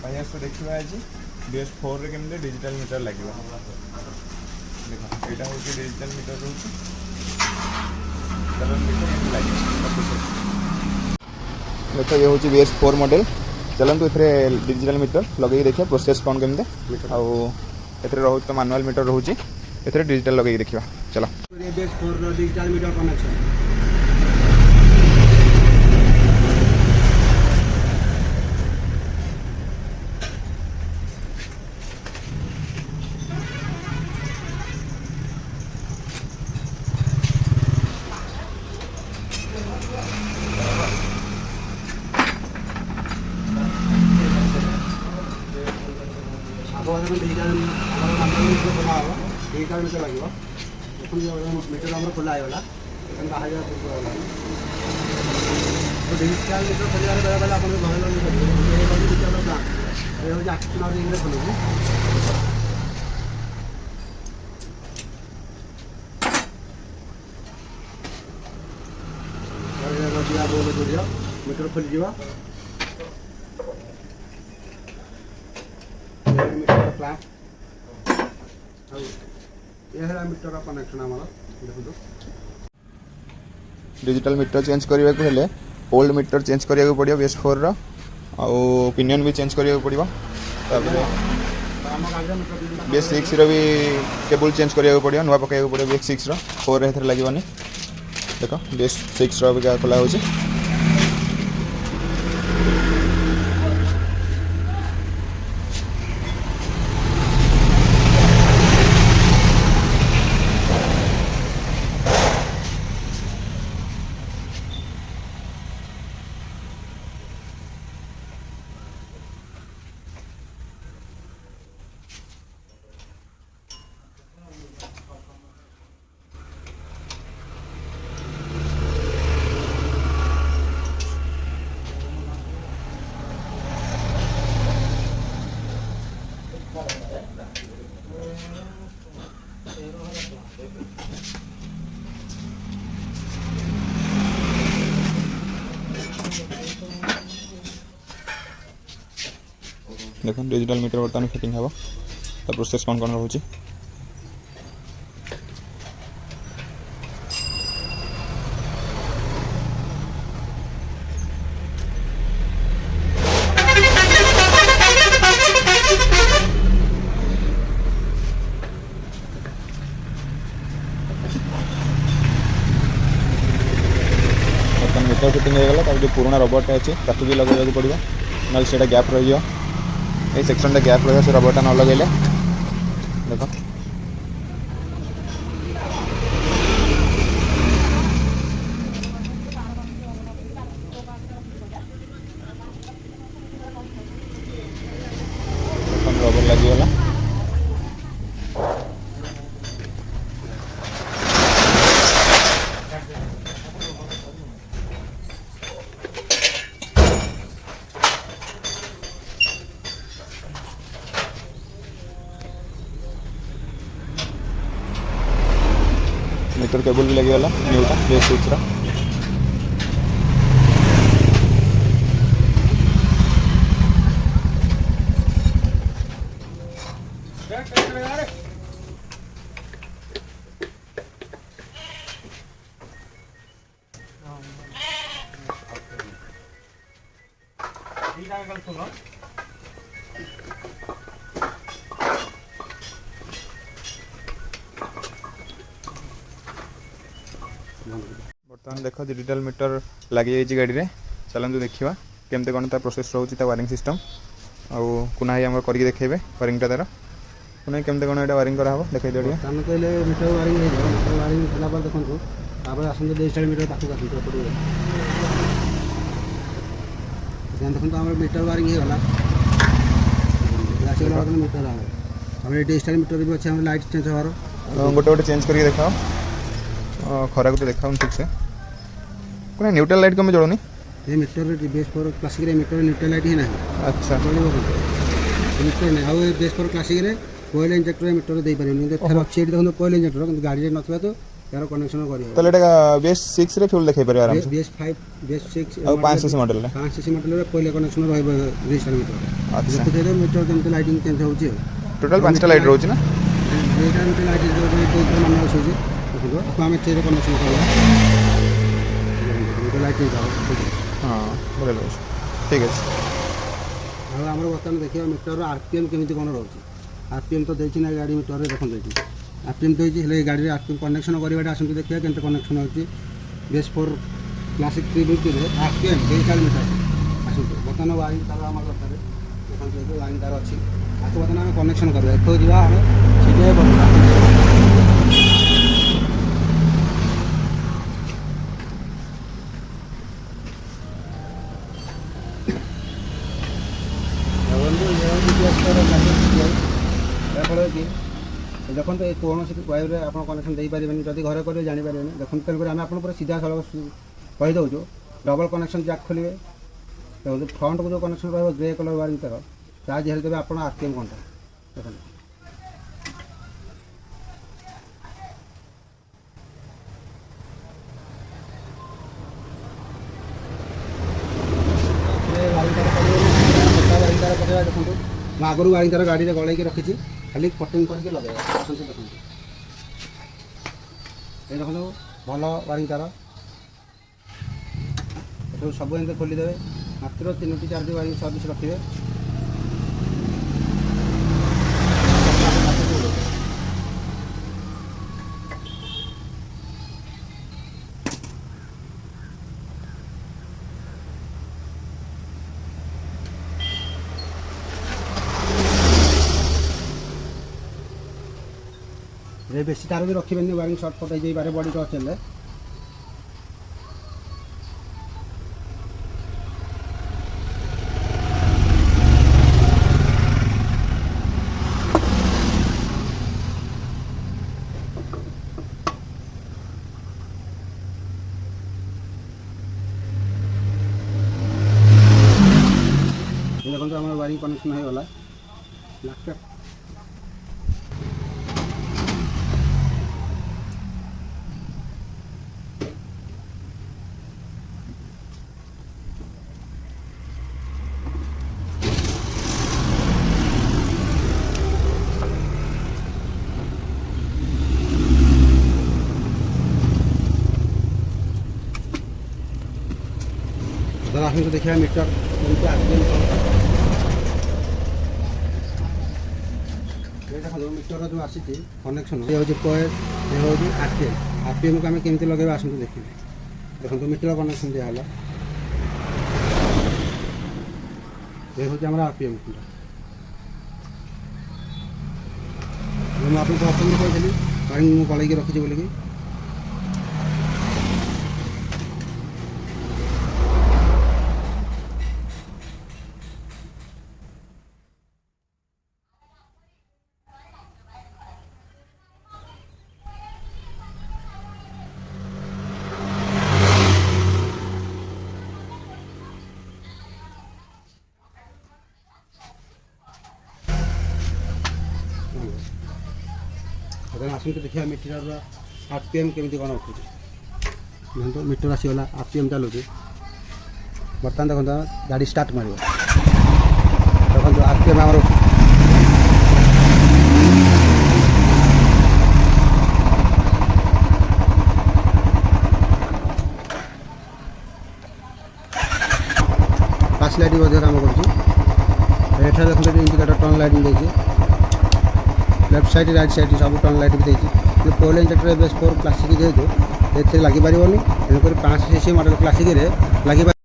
Finance देखा आज BS4 रे केमते डिजिटल मीटर लगे देख यहाँ हूँ डिजिटल मीटर रोचे देख ये हूँ BS4 मॉडल चलतु ये डिजिटल मीटर लगे देखिए प्रोसेस कौन केमते रोचे तो मैनुअल मीटर रोचे ये डिजिटल लगे देखा चलो BS4 digital meter connection digital meter लगे मीटर आम खोला है बाहर डिजिटल मीटर खोल बेले आप आक्शन खोलू मीटर खोल मीटर कनेक्शन आम देखो डिजिटल मीटर चेंज करने को हेले ओल्ड मीटर चेंज करिया पड़ो BS4 रो आउ पिनियन भी चेंज करिया पड़ो BS6 रो भी केबल चेंज करिया पड़ो नुआ पकाइया पड़ो BS6 रो 4 रे लगवानी देख BS6 रो भी खोला हो देख डिजिटल मीटर बर्तमान फिटिंग हम तो प्रोसेस कौन कौन रोचे बर्तमान मीटर फिटिंग हो गला जो पुराना रबरटा अच्छे ताकू भी लगे पड़ो ना से गैप रही ये सेक्शन टा गैप रहा से रबरटा न लगे देख रबर लगे मीटर केबल भी लगे न्यूटा BS6 रा बर्तमान देख डिजिटल मीटर लगी जाइए गाड़ी में चलतु देखा केमते कौन ता प्रोसेस रोचे वायरिंग सिस्टम आउ कुना आम करके देखेबे वायरिंगटा तार कुना केमते कौन एटा वायरिंग करा हो देखाई दिया हम कहले मीटर वायरिंग है मीटर वायरिंग होला पर देखंतु तापर आसन डिजिटल मीटर पाखु आसन पड़ो ध्यान देखंतु हमर मीटर वायरिंग है होला आसे मीटर आ हमर डिजिटल मीटर भी अच्छे हम लाइट चेंज हवार गोटे गोटे चेंज करके देखाओ खरा को देखा ठीक से कोई न्यूट्रल लाइट कम जोड़नी ये मीटर BS4 क्लासिक रे मीटर न्यूट्रल लाइट ही ना अच्छा मीटर नहीं आउ BS4 क्लासिक रे कोयल इंजेक्टर मीटर दे पारे नहीं थर अच्छे देखो कोयल इंजेक्टर गाड़ी रे नथबा तो ତାର କନେକ୍ସନ୍ କରିବ। ତାହେଲେ ଏଇଟା BS6 ରେ ଫ୍ୟୁଲ୍ ଦେଖେଇ ପାରିବ ଆରାମସେ। BS5 BS6 ଆଉ 5cc ମଡେଲରେ 5cc ମଡେଲରେ ପହିଲେ କନେକ୍ସନ୍ ରହିବ ରେଜିଷ୍ଟର ମିଟର। ଆଚ୍ଛା ଦେଖୁଥିବେ ମିଟର କେମିତି ଲାଇଟିଂ ଚେଞ୍ଜ ହେଉଛି ଆଉ। ଟୋଟାଲ 5ଟା ଲାଇଟ୍ ରହୁଛି ନା? ଏଇଟା ଗୋଟେ ଲାଇଟ୍ ମାନେ ଆସୁଛି ଦେଖନ୍ତୁ। ଆକୁ ଆମେ ଏଥିରେ କନେକ୍ସନ୍ କରିବା ଗୋଟେ ଲାଇଟ୍ ଦେଇଥାଉ। ହଁ ବଢ଼ିଆ ଲାଗୁଛି। ଠିକ୍ ଅଛି। ଆଉ ଆମର ବର୍ତ୍ତମାନ ଦେଖିବା ମିଟରର RPM କେମିତି କ'ଣ ରହୁଛି। RPM ତ ଦେଇଛି ନା ଗାଡ଼ି ମିଟରରେ ଦେଖନ୍ତୁ ଏଇଠି RPM ଦେଇଛି, ହେଲେ ଏ ଗାଡ଼ିରେ RPM କନେକ୍ସନ୍ କରିବାଟା ଆସନ୍ତୁ ଦେଖିବା କେମିତି କନେକ୍ସନ୍ ହେଉଛି। BS4 କ୍ଲାସିକ୍ 350ରେ RPM 240 ମିଟର ଆସନ୍ତୁ। ବର୍ତ୍ତମାନ ୱାରିଂ ତାର ଆମର ଦରକାର ଦେଖନ୍ତୁ ଏଠି ୱାରିଂ ତାର ଅଛି। ତାକୁ ବର୍ତ୍ତମାନ ଆମେ କନେକ୍ସନ୍ କରିବା। ଏଠୁ ଯିବା ଆମେ ସିଧା ବସିବା। ଯାହାଫଳରେ କି ଦେଖନ୍ତୁ ଏ କୌଣସି ୱାଇର୍ରେ ଆପଣ କନେକ୍ସନ୍ ଦେଇପାରିବେନି। ଯଦି ଘରେ କରିବେ ଜାଣିପାରିବେନି। ଦେଖନ୍ତୁ ତେଣୁକରି ଆମେ ଆପଣଙ୍କୁ ପୁରା ସିଧାସଳଖ କହିଦେଉଛୁ ଡବଲ୍ କନେକ୍ସନ୍ ଜ୍ୟାକ୍ ଖୋଲିବେ। ଦେଖନ୍ତୁ ଫ୍ରଣ୍ଟକୁ ଯେଉଁ କନେକ୍ସନ୍ ରହିବ ଗ୍ରେ କଲର୍ ୱାରିଂ ତାର ତା ଦେହରେ ଦେବେ ଆପଣ RPM ଘଣ୍ଟା ଦେଖନ୍ତୁ। ଦେଖନ୍ତୁ ମୁଁ ଆଗରୁ ୱାରିଂ ତାର ଗାଡ଼ିରେ ଗଳେଇକି ରଖିଛି, ଖାଲି କଟିଂ କରିକି ଲଗାଇବା। ଆସନ୍ତୁ ଦେଖନ୍ତୁ ଏଇ ଦେଖନ୍ତୁ ଭଲ ୱାରିଂ ତାର। ଏଠୁ ସବୁ ଏମିତି ଖୋଲିଦେବେ। ମାତ୍ର 3ଟି 4ଟି ୱାରିଂ ସର୍ଭିସ୍ ରଖିବେ। ବେଶୀ ତାର ବି ରଖିବେନି, ୱାରିଂ ସର୍ଟକଟ୍ ହେଇଯାଇପାରେ ବଡ଼ି ଟଚ୍ ହେଲେ। ଦେଖନ୍ତୁ ଆମର ୱାରିଂ କନେକ୍ସନ୍ ହେଇଗଲା। ଲ୍ୟାପଟପ୍ ଆସନ୍ତୁ ଦେଖିବା ମିଟର କେମିତି RPM। ଦେଖନ୍ତୁ ମିଟରର ଯେଉଁ ଆସିଛି କନେକ୍ସନ୍ ଇଏ ହେଉଛି ପଏଣ୍ଟ, ଇଏ ହେଉଛି RPMକୁ ଆମେ କେମିତି ଲଗାଇବା ଆସନ୍ତୁ ଦେଖିବେ। ଦେଖନ୍ତୁ ମିଟର କନେକ୍ସନ୍ ଦିଆହେଲା। ଏ ହେଉଛି ଆମର RPM। ମୁଁ ଆପଣଙ୍କୁ ଅପସନ୍ କହିଥିଲି ୱାରିଂ ମୁଁ ଗଳେଇକି ରଖିଛି ବୋଲିକି। ଆସନ୍ତୁ ଦେଖିବା ମିଟରର RPM କେମିତି କ'ଣ ଉଠୁଛି। ଦେଖନ୍ତୁ ମିଟର ଆସିଗଲା, RPM ଚାଲୁଛି। ବର୍ତ୍ତମାନ ଦେଖନ୍ତୁ ଗାଡ଼ି ଷ୍ଟାର୍ଟ ମାରିବ। ଦେଖନ୍ତୁ RPM ଆମର ପାସ୍ ଲାଇଟ୍ ମଧ୍ୟ କାମ କରୁଛି। ଏଠାରେ ଦେଖନ୍ତୁ ଇଣ୍ଡିକେଟର ଟର୍ନ ଲାଇଟିଂ ଦେଇଛି। ଲେଫ୍ଟ ସାଇଡ୍ ରାଇଟ୍ ସାଇଡ୍ ସବୁ ଟର୍ନ ଲାଇଟ୍ ବି ଦେଇଛି। କିନ୍ତୁ ପୋଲ୍ ଇଣ୍ଡିକେଟର BS4 କ୍ଲାସିକ୍ ଯେହେତୁ ଏଥିରେ ଲାଗିପାରିବନି, ତେଣୁକରି 5cc ମଡ଼େଲ୍ କ୍ଲାସିକ୍ରେ ଲାଗିପାରିବ।